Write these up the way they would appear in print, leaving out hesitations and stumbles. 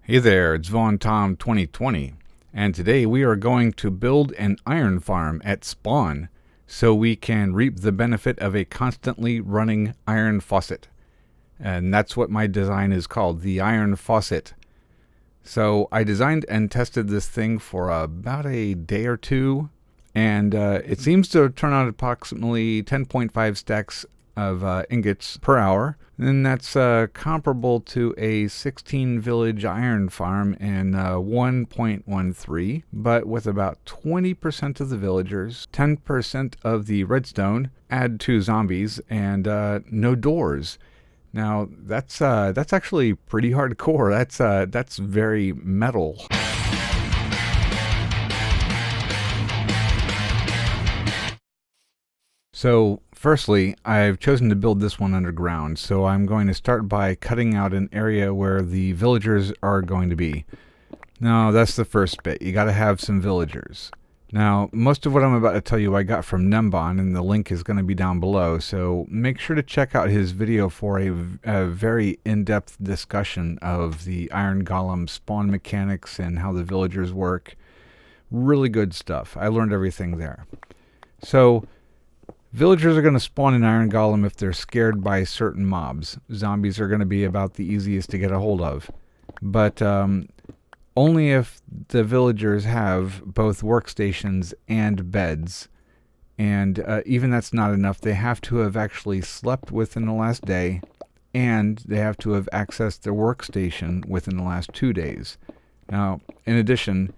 Hey there, it's Vaughn Tom 2020, and today we are going to build an iron farm at spawn so we can reap the benefit of a constantly running iron faucet. And that's what my design is called, the Iron Faucet. So I designed and tested this thing for about a day or two, and it seems to turn out approximately 10.5 stacks of ingots per hour. And that's comparable to a 16 village iron farm in 1.13, but with about 20% of the villagers, 10% of the redstone, add 2 zombies, and no doors. Now that's actually pretty hardcore. That's very metal. So firstly, I've chosen to build this one underground, so I'm going to start by cutting out an area where the villagers are going to be. Now, that's the first bit. You got to have some villagers. Now, most of what I'm about to tell you I got from Gnembon, and the link is going to be down below, so make sure to check out his video for a very in-depth discussion of the Iron Golem spawn mechanics and how the villagers work. Really good stuff. I learned everything there. So villagers are going to spawn an Iron Golem if they're scared by certain mobs. Zombies are going to be about the easiest to get a hold of. But only if the villagers have both workstations and beds. And even that's not enough. They have to have actually slept within the last day, and they have to have accessed their workstation within the last 2 days. Now, in addition,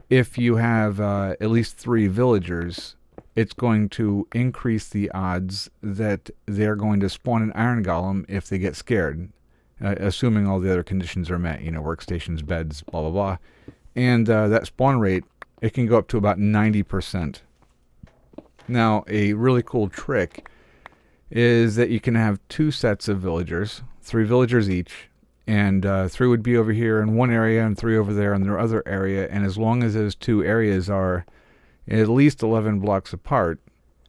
if you have at least 3 villagers, it's going to increase the odds that they're going to spawn an Iron Golem if they get scared, assuming all the other conditions are met, workstations, beds, blah, blah, blah. And that spawn rate, it can go up to about 90%. Now, a really cool trick is that you can have 2 sets of villagers, 3 villagers each, and 3 would be over here in one area and 3 over there in their other area, and as long as those 2 areas are at least 11 blocks apart,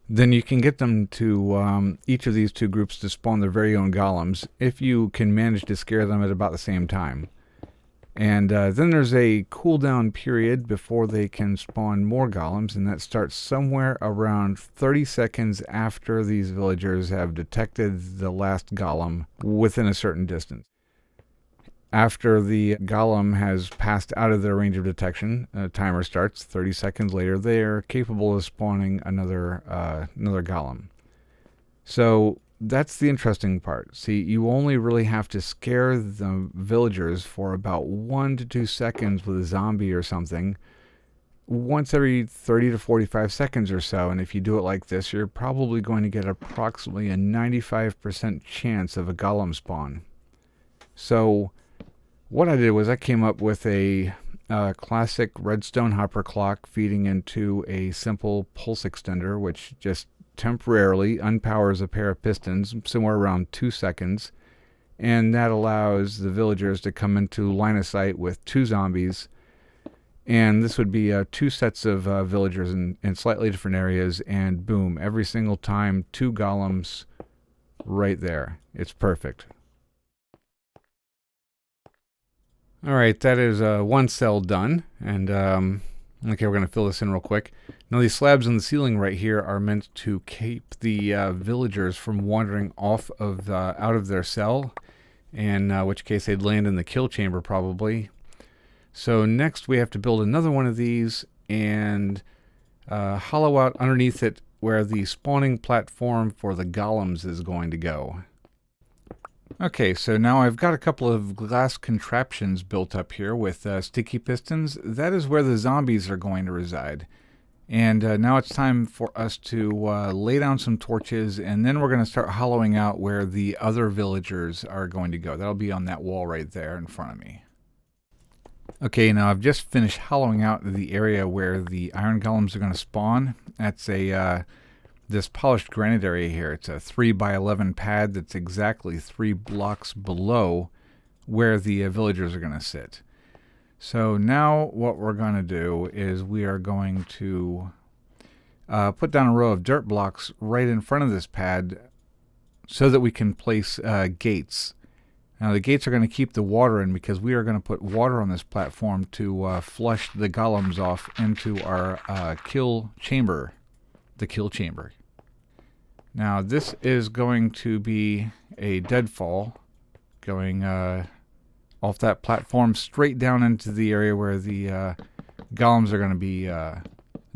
then you can get them to each of these 2 groups to spawn their very own golems if you can manage to scare them at about the same time. And then there's a cooldown period before they can spawn more golems, and that starts somewhere around 30 seconds after these villagers have detected the last golem within a certain distance. After the golem has passed out of their range of detection, a timer starts. 30 seconds later, they are capable of spawning another golem. So that's the interesting part. See, you only really have to scare the villagers for about 1 to 2 seconds with a zombie or something, once every 30 to 45 seconds or so. And if you do it like this, you're probably going to get approximately a 95% chance of a golem spawn. So what I did was I came up with a classic redstone hopper clock feeding into a simple pulse extender, which just temporarily unpowers a pair of pistons somewhere around 2 seconds, and that allows the villagers to come into line of sight with 2 zombies. And this would be 2 sets of villagers in slightly different areas, and boom, every single time 2 golems right there. It's perfect. Alright, that is 1 cell done, and okay, we're going to fill this in real quick. Now these slabs in the ceiling right here are meant to keep the villagers from wandering off of out of their cell, in which case they'd land in the kill chamber probably. So next we have to build another one of these and hollow out underneath it where the spawning platform for the golems is going to go. Okay, so now I've got a couple of glass contraptions built up here with sticky pistons. That is where the zombies are going to reside. And now it's time for us to lay down some torches, and then we're going to start hollowing out where the other villagers are going to go. That'll be on that wall right there in front of me. Okay, now I've just finished hollowing out the area where the iron golems are going to spawn. That's this polished granite area here. It's a 3x11 pad that's exactly 3 blocks below where the villagers are going to sit. So now what we're going to do is we are going to put down a row of dirt blocks right in front of this pad so that we can place gates Now the gates are going to keep the water in because we are going to put water on this platform to flush the golems off into our kill chamber. The kill chamber. Now this is going to be a deadfall going off that platform straight down into the area where the golems are going to be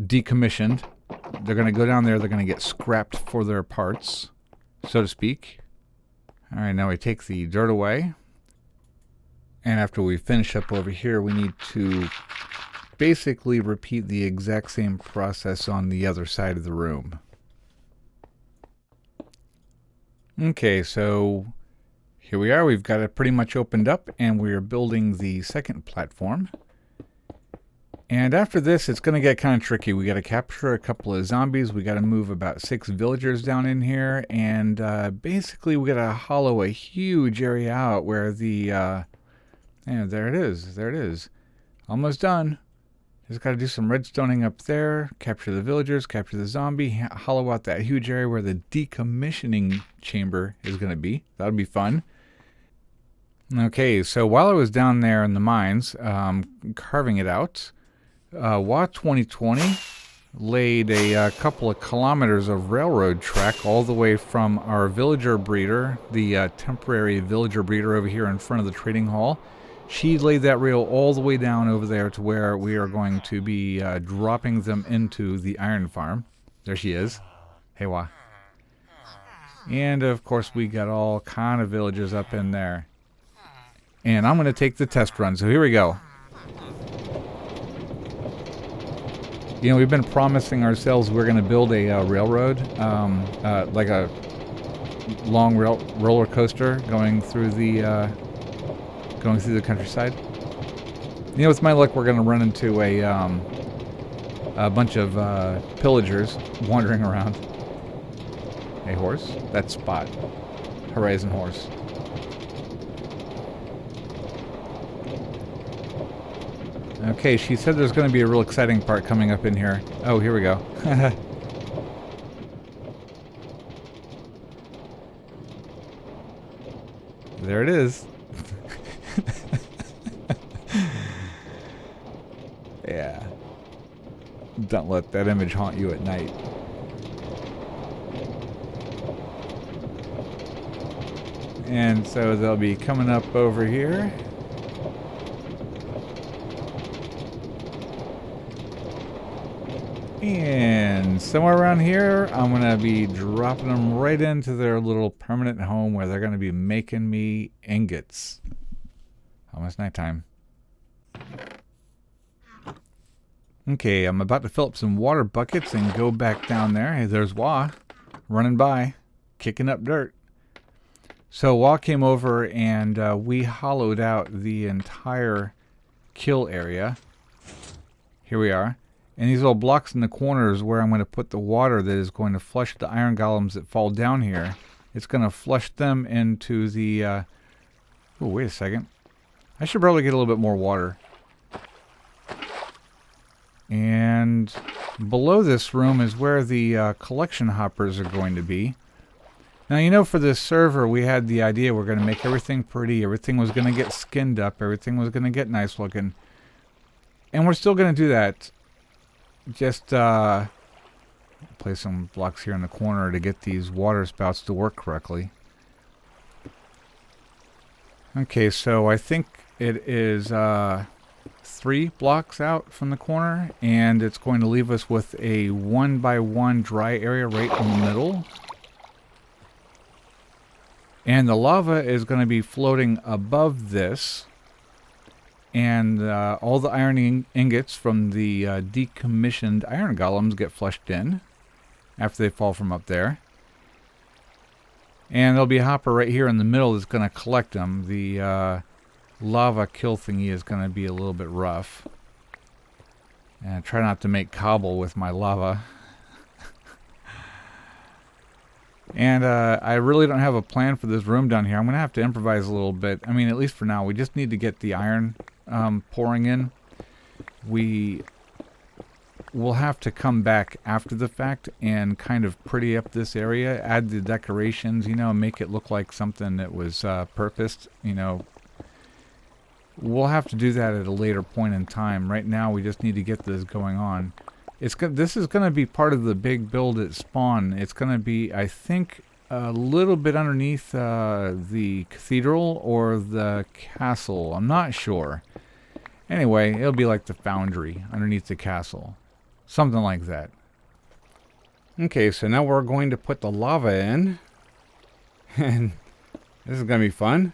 decommissioned. They're going to go down there. They're going to get scrapped for their parts, so to speak. All right, now we take the dirt away. And after we finish up over here, we need to basically repeat the exact same process on the other side of the room. Okay, so here we are. We've got it pretty much opened up, and we're building the second platform. And after this, it's going to get kind of tricky. We got to capture a couple of zombies. We got to move about 6 villagers down in here, and basically we got to hollow a huge area out where the yeah, there it is. There it is. Almost done. Just got to do some redstoning up there, capture the villagers, capture the zombie, hollow out that huge area where the decommissioning chamber is going to be. That'll be fun. Okay, so while I was down there in the mines, carving it out, WA 2020 laid a couple of kilometers of railroad track all the way from our villager breeder, the temporary villager breeder over here in front of the trading hall. She laid that rail all the way down over there to where we are going to be dropping them into the iron farm. There she is. Hey, WA. And of course we got all kind of villagers up in there. And I'm going to take the test run, so here we go. You know, we've been promising ourselves we're going to build a railroad, like a long roller coaster going through the countryside. You know, with my luck, we're going to run into a bunch of pillagers wandering around. Hey, horse, that's Spot, Horizon horse. Okay, she said there's going to be a real exciting part coming up in here. Oh, here we go. There it is. Yeah. Don't let that image haunt you at night. And so they'll be coming up over here. And somewhere around here, I'm going to be dropping them right into their little permanent home where they're going to be making me ingots. Almost nighttime. Okay, I'm about to fill up some water buckets and go back down there. Hey, there's WA running by, kicking up dirt. So WA came over and we hollowed out the entire kill area. Here we are. And these little blocks in the corners where I'm going to put the water that is going to flush the iron golems that fall down here. It's going to flush them into the... oh, wait a second. I should probably get a little bit more water. And below this room is where the collection hoppers are going to be. Now, you know, for this server, we had the idea we're going to make everything pretty. Everything was going to get skinned up. Everything was going to get nice looking. And we're still going to do that. Just place some blocks here in the corner to get these water spouts to work correctly. Okay, so I think it is 3 blocks out from the corner, and it's going to leave us with a 1x1 dry area right in the middle. And the lava is going to be floating above this. And all the iron ingots from the decommissioned iron golems get flushed in after they fall from up there. And there'll be a hopper right here in the middle that's going to collect them. The lava kill thingy is going to be a little bit rough. And try not to make cobble with my lava. And I really don't have a plan for this room down here. I'm going to have to improvise a little bit. I mean, at least for now. We just need to get the iron pouring in. We we'll have to come back after the fact and kind of pretty up this area, add the decorations, you know, make it look like something that was purposed, you know. We'll have to do that at a later point in time. Right now, we just need to get this going on. This is going to be part of the big build at spawn. It's going to be, I think, a little bit underneath the cathedral or the castle. I'm not sure. Anyway, it'll be like the foundry underneath the castle. Something like that. Okay, so now we're going to put the lava in. And this is going to be fun.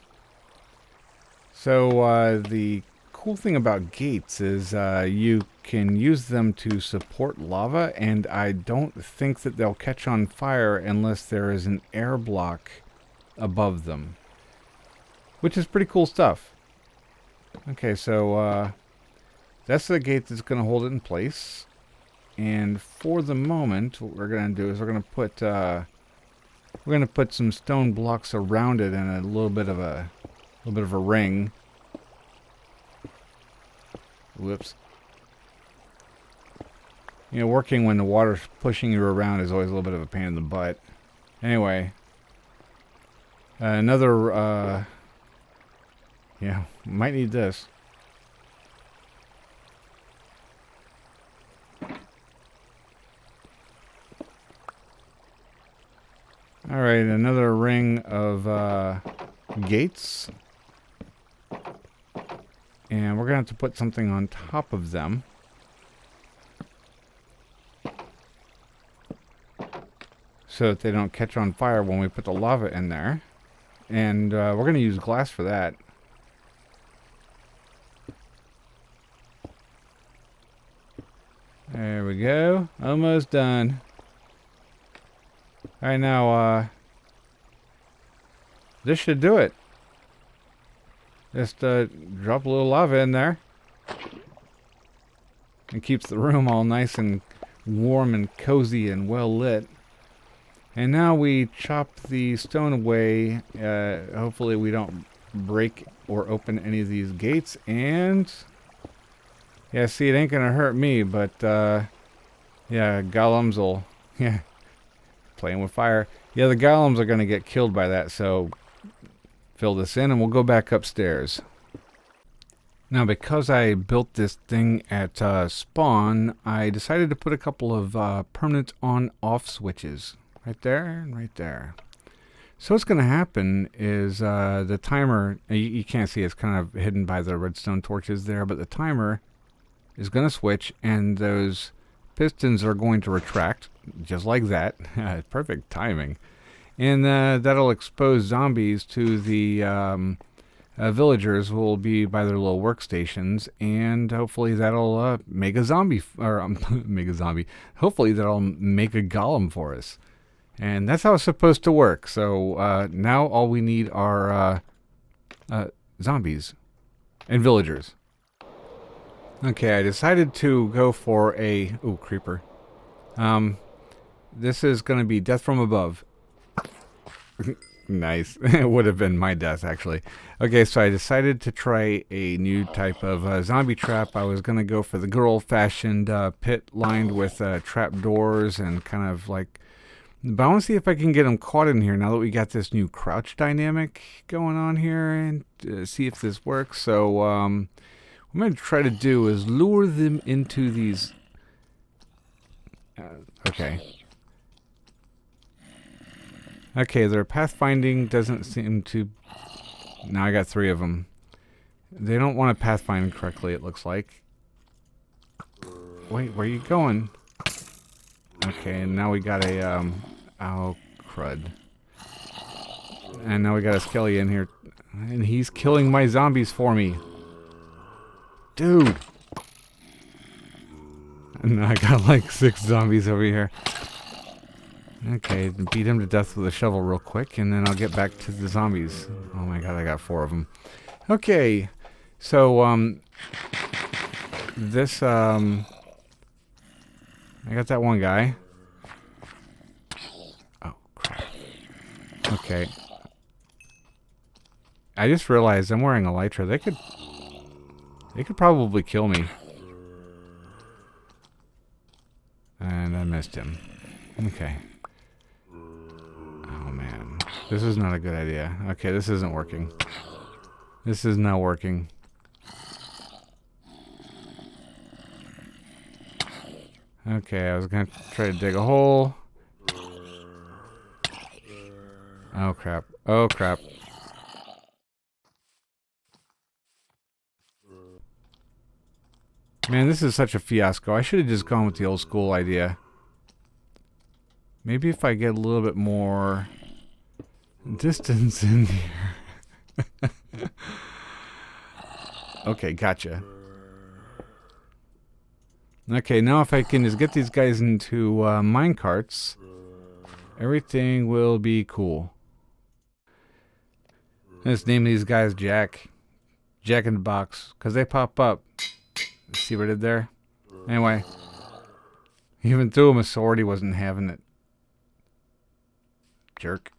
So the cool thing about gates is you can use them to support lava, and I don't think that they'll catch on fire unless there is an air block above them, which is pretty cool stuff. Okay, so that's the gate that's going to hold it in place, and for the moment what we're going to do is we're going to put some stone blocks around it and a little bit of a ring. Whoops. You know, working when the water's pushing you around is always a little bit of a pain in the butt. Anyway. Another, yeah, might need this. Alright, another ring of gates. And we're going to have to put something on top of them. So that they don't catch on fire when we put the lava in there. And we're going to use glass for that. There we go. Almost done. Alright, now, this should do it. Just drop a little lava in there. It keeps the room all nice and warm and cozy and well lit. And now we chop the stone away. Hopefully we don't break or open any of these gates. And yeah, see, it ain't gonna hurt me, but yeah, golems will, yeah, playing with fire. Yeah, the golems are gonna get killed by that, so fill this in and we'll go back upstairs. Now, because I built this thing at spawn, I decided to put a couple of permanent on-off switches. Right there and right there. So what's going to happen is the timer, you can't see, it's kind of hidden by the redstone torches there, but the timer is going to switch and those pistons are going to retract, just like that. Perfect timing. And that'll expose zombies to the villagers who will be by their little workstations, and hopefully that'll make a zombie, or make a zombie. Hopefully that'll make a golem for us. And that's how it's supposed to work. So now all we need are zombies and villagers. Okay, I decided to go for a... Ooh, creeper. This is going to be death from above. Nice. It would have been my death, actually. Okay, so I decided to try a new type of zombie trap. I was going to go for the good old-fashioned pit lined with trap doors and kind of like... But I want to see if I can get them caught in here now that we got this new crouch dynamic going on here, and see if this works. So what I'm going to try to do is lure them into these... okay. Okay, their pathfinding doesn't seem to... Now I got 3 of them. They don't want to pathfind correctly, it looks like. Wait, where are you going? Okay, and now we got a, oh, crud. And now we got a skelly in here. And he's killing my zombies for me. Dude! And now I got like 6 zombies over here. Okay, beat him to death with a shovel real quick, and then I'll get back to the zombies. Oh my god, I got 4 of them. Okay, so, this, I got that one guy. Oh, crap. Okay. I just realized I'm wearing elytra. They could probably kill me. missed him. Okay. Oh, man. This is not a good idea. Okay, this isn't working. This is not working. Okay, I was gonna try to dig a hole. Oh, crap. Oh, crap. Man, this is such a fiasco. I should have just gone with the old school idea. Maybe if I get a little bit more distance in here. Okay, gotcha. Okay, now if I can just get these guys into mine carts, everything will be cool. Let's name these guys Jack. Jack in the Box, because they pop up. See what I did there? Anyway. Even threw him a sword, he wasn't having it. Jerk.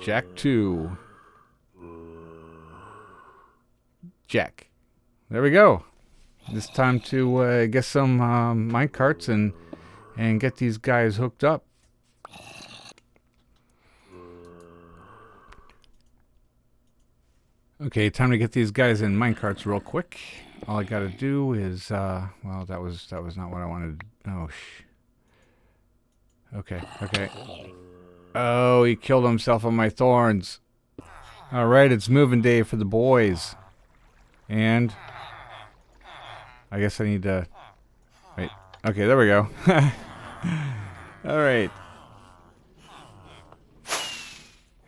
Jack 2. Jack. There we go. It's time to get some mine carts and get these guys hooked up. Okay, time to get these guys in minecarts real quick. All I gotta do is, well, that was not what I wanted. Oh, okay, okay. Oh, he killed himself on my thorns. Alright, it's moving day for the boys. And I guess I need to... Wait. Okay, there we go. Alright.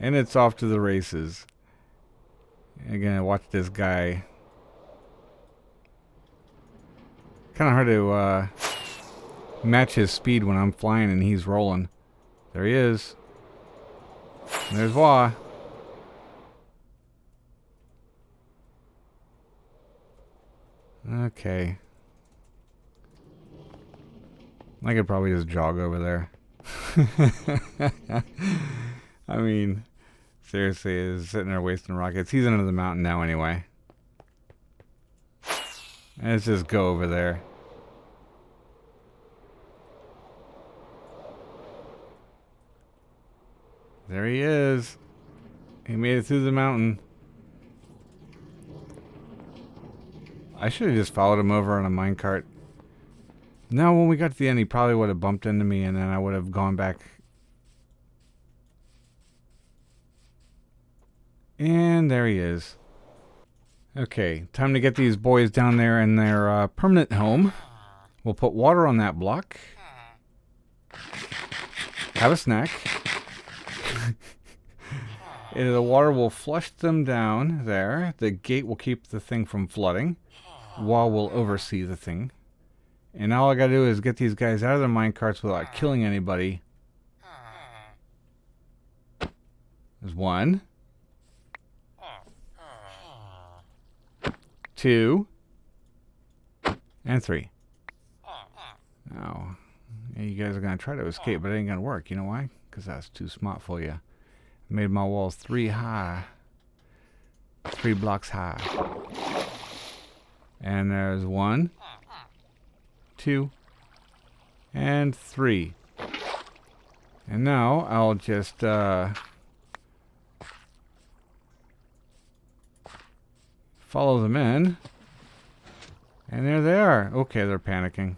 And it's off to the races. Again, watch this guy. Kind of hard to match his speed when I'm flying and he's rolling. There he is. And there's Wah. Okay. I could probably just jog over there. I mean... Seriously, is sitting there wasting rockets. He's under the mountain now anyway. Let's just go over there. There he is. He made it through the mountain. I should have just followed him over on a minecart. No, when we got to the end, he probably would have bumped into me and then I would have gone back. And there he is. Okay, time to get these boys down there in their permanent home. We'll put water on that block. Have a snack. And the water will flush them down there. The gate will keep the thing from flooding while we'll oversee the thing. And all I gotta do is get these guys out of their minecarts without killing anybody. There's 1. 2. And 3. Now, you guys are going to try to escape, but it ain't going to work. You know why? Because that's too smart for you. Made my walls 3 high. 3 blocks high. And there's 1, 2, and 3. And now I'll just follow them in. And there they are. Okay, they're panicking.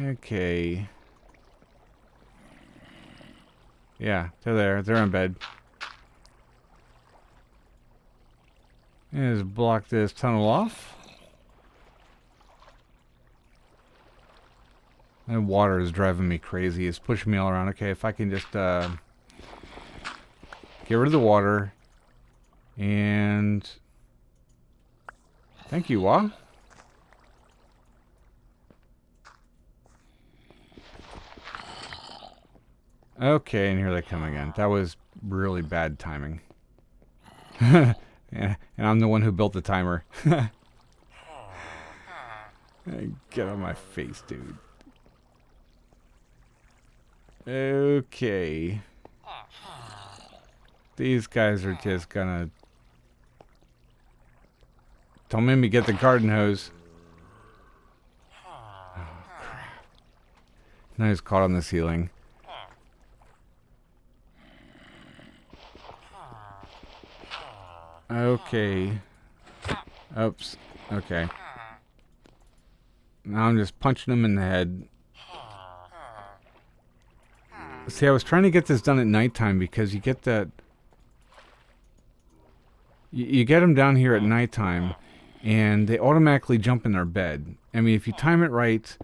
Okay. Yeah, they're there. They're in bed. And just block this tunnel off. And water is driving me crazy. It's pushing me all around. Okay, if I can just get rid of the water. And thank you, Wah. Okay, and here they come again. That was really bad timing. Yeah, and I'm the one who built the timer. Get on my face, dude. Okay. These guys are just gonna... Don't make me get the garden hose. Oh, crap. Now he's caught on the ceiling. Okay. Oops. Okay. Now I'm just punching him in the head. See, I was trying to get this done at nighttime because you get that... You get them down here at nighttime, and they automatically jump in their bed. I mean, if you time it right,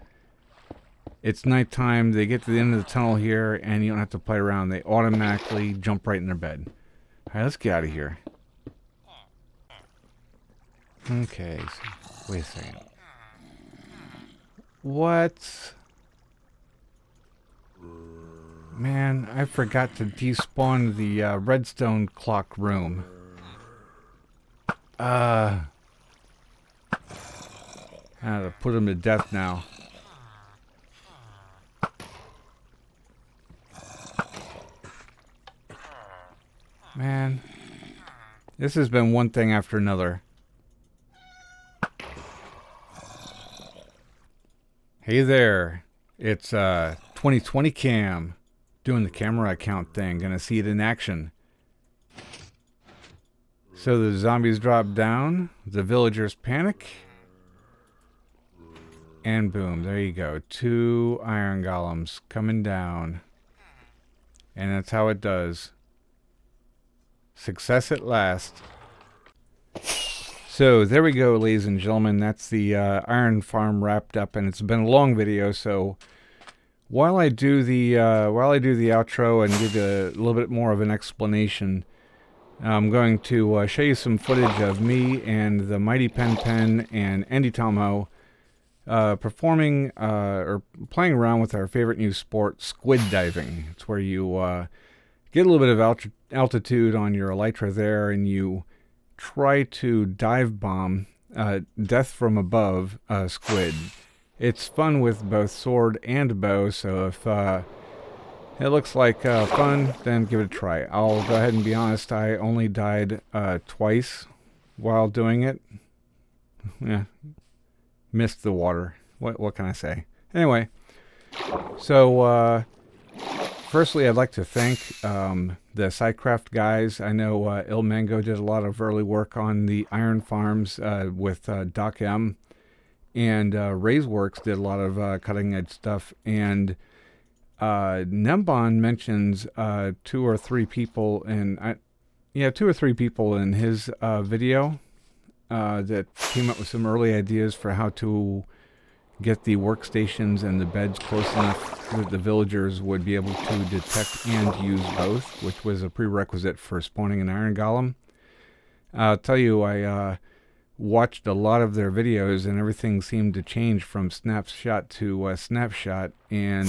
it's nighttime, they get to the end of the tunnel here, and you don't have to play around. They automatically jump right in their bed. Alright, let's get out of here. Okay, so, wait a second. What? Man, I forgot to despawn the redstone clock room. I have to put him to death now. Man, this has been one thing after another. Hey there, it's 2020 Cam, doing the camera account thing, gonna see it in action. So the zombies drop down, the villagers panic, and boom, there you go. 2 iron golems coming down. And that's how it does. Success at last. So there we go, ladies and gentlemen. That's the iron farm wrapped up, and it's been a long video. So while I do the outro and give a little bit more of an explanation, I'm going to show you some footage of me and the Mighty Pen Pen and AndyTomo performing or playing around with our favorite new sport, squid diving. It's where you get a little bit of altitude on your elytra there, and you try to dive bomb death from above squid. It's fun with both sword and bow, so if it looks like fun, then give it a try. I'll go ahead and be honest, I only died twice while doing it. Yeah, missed the water. What can I say? Anyway, so firstly, I'd like to thank the SciCraft guys. I know Ilmango did a lot of early work on the iron farms with Doc M, and Works did a lot of cutting edge stuff. And Gnembon mentions 2 or 3 people in 2 or 3 people in his video that came up with some early ideas for how to get the workstations and the beds close enough that the villagers would be able to detect and use both, which was a prerequisite for spawning an iron golem. I'll tell you, I watched a lot of their videos, and everything seemed to change from snapshot to snapshot, and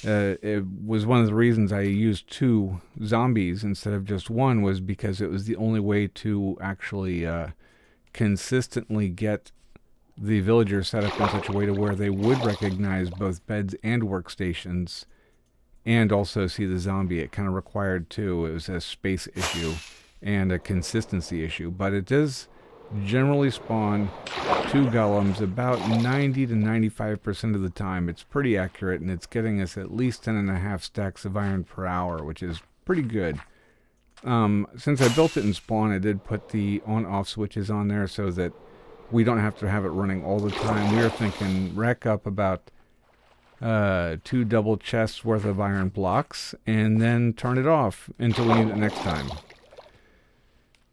it was one of the reasons I used 2 zombies instead of just 1, was because it was the only way to actually consistently get the villagers set up in such a way to where they would recognize both beds and workstations, and also see the zombie. It kind of required 2. It was a space issue and a consistency issue, but it does generally spawn 2 golems about 90 to 95% of the time. It's pretty accurate, and it's getting us at least 10.5 stacks of iron per hour, which is pretty good. Since I built it in spawn, I did put the on-off switches on there so that we don't have to have it running all the time. We were thinking rack up about 2 double chests worth of iron blocks and then turn it off until we need it next time.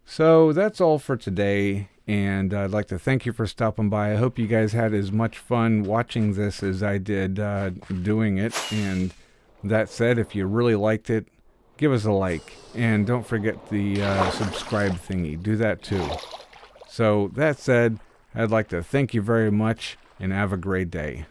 So that's all for today, and I'd like to thank you for stopping by. I hope you guys had as much fun watching this as I did doing it. And that said, if you really liked it, give us a like, and don't forget the subscribe thingy. Do that too. So that said, I'd like to thank you very much, and have a great day.